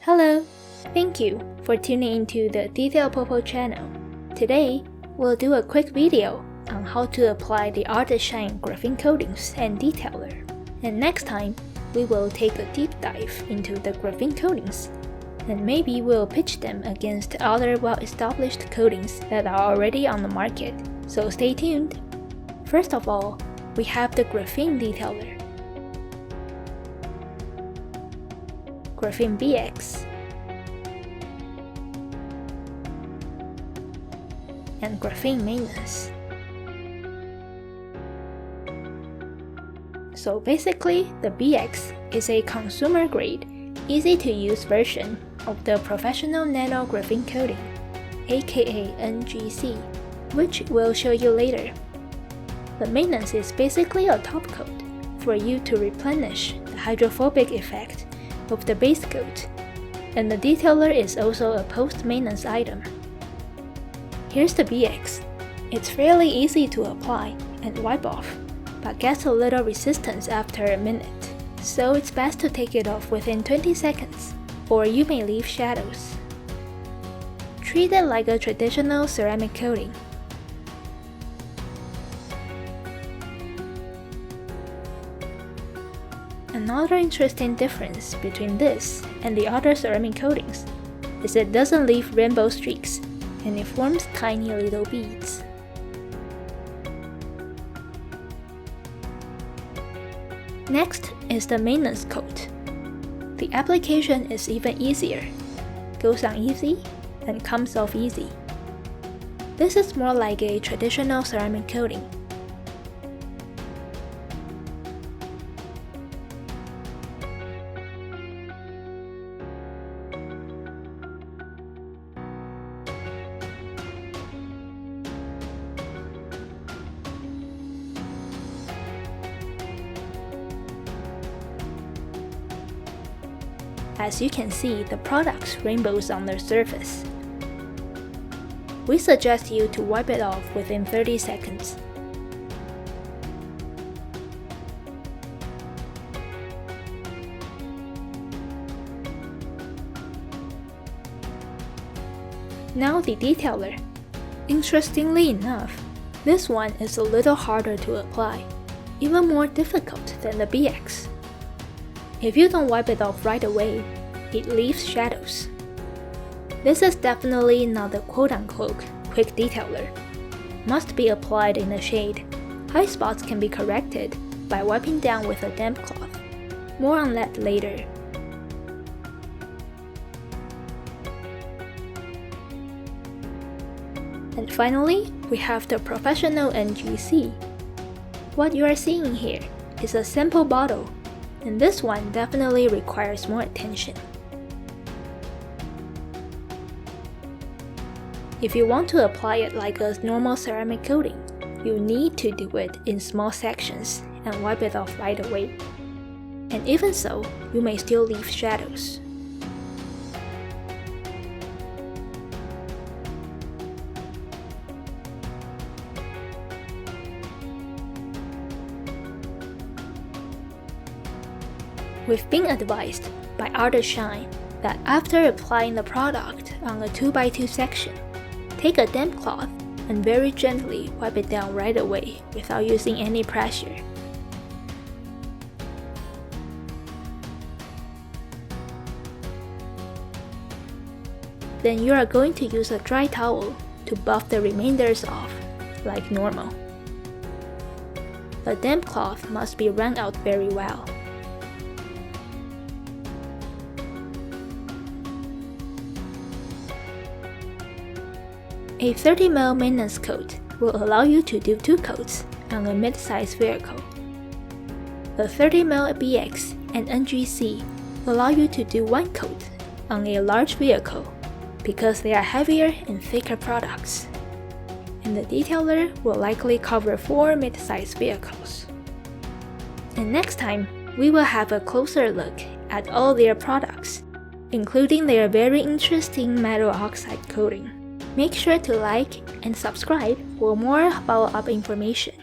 Hello! Thank you for tuning into the Detail Popo channel. Today, we'll do a quick video on how to apply the ArtDeShine Graphene coatings and detailer. And next time, we will take a deep dive into the graphene coatings, and maybe we'll pitch them against other well-established coatings that are already on the market, so stay tuned! First of all, we have the graphene detailer. GrapheneBX and Graphene Maintenance. So basically, the BX is a consumer-grade, easy-to-use version of the professional nano graphene coating, aka NGC, which we'll show you later. The maintenance is basically a top coat for you to replenish the hydrophobic effect of the base coat, and the detailer is also a post-maintenance item. Here's the BX. It's fairly easy to apply and wipe off, but gets a little resistance after a minute, so it's best to take it off within 20 seconds, or you may leave shadows. Treat it like a traditional ceramic coating. Another interesting difference between this and the other ceramic coatings is it doesn't leave rainbow streaks, and it forms tiny little beads. Next is the maintenance coat. The application is even easier, goes on easy, and comes off easy. This is more like a traditional ceramic coating. As you can see, the product's rainbows on the surface. We suggest you to wipe it off within 30 seconds. Now the detailer. Interestingly enough, this one is a little harder to apply, even more difficult than the BX. If you don't wipe it off right away, it leaves shadows. This is definitely not the quote-unquote quick detailer. Must be applied in the shade. High spots can be corrected by wiping down with a damp cloth. More on that later. And finally, we have the professional NGC. What you are seeing here is a sample bottle, and this one definitely requires more attention. If you want to apply it like a normal ceramic coating, you need to do it in small sections and wipe it off right away. And even so, you may still leave shadows. We've been advised by ArtDeShine that after applying the product on a 2x2 section, take a damp cloth and very gently wipe it down right away without using any pressure. Then you are going to use a dry towel to buff the remainders off, like normal. The damp cloth must be wrung out very well. A 30ml maintenance coat will allow you to do 2 coats on a mid-size vehicle. The 30ml BX and NGC allow you to do 1 coat on a large vehicle because they are heavier and thicker products. And the detailer will likely cover 4 mid-size vehicles. And next time, we will have a closer look at all their products, including their very interesting metal oxide coating. Make sure to like and subscribe for more follow-up information.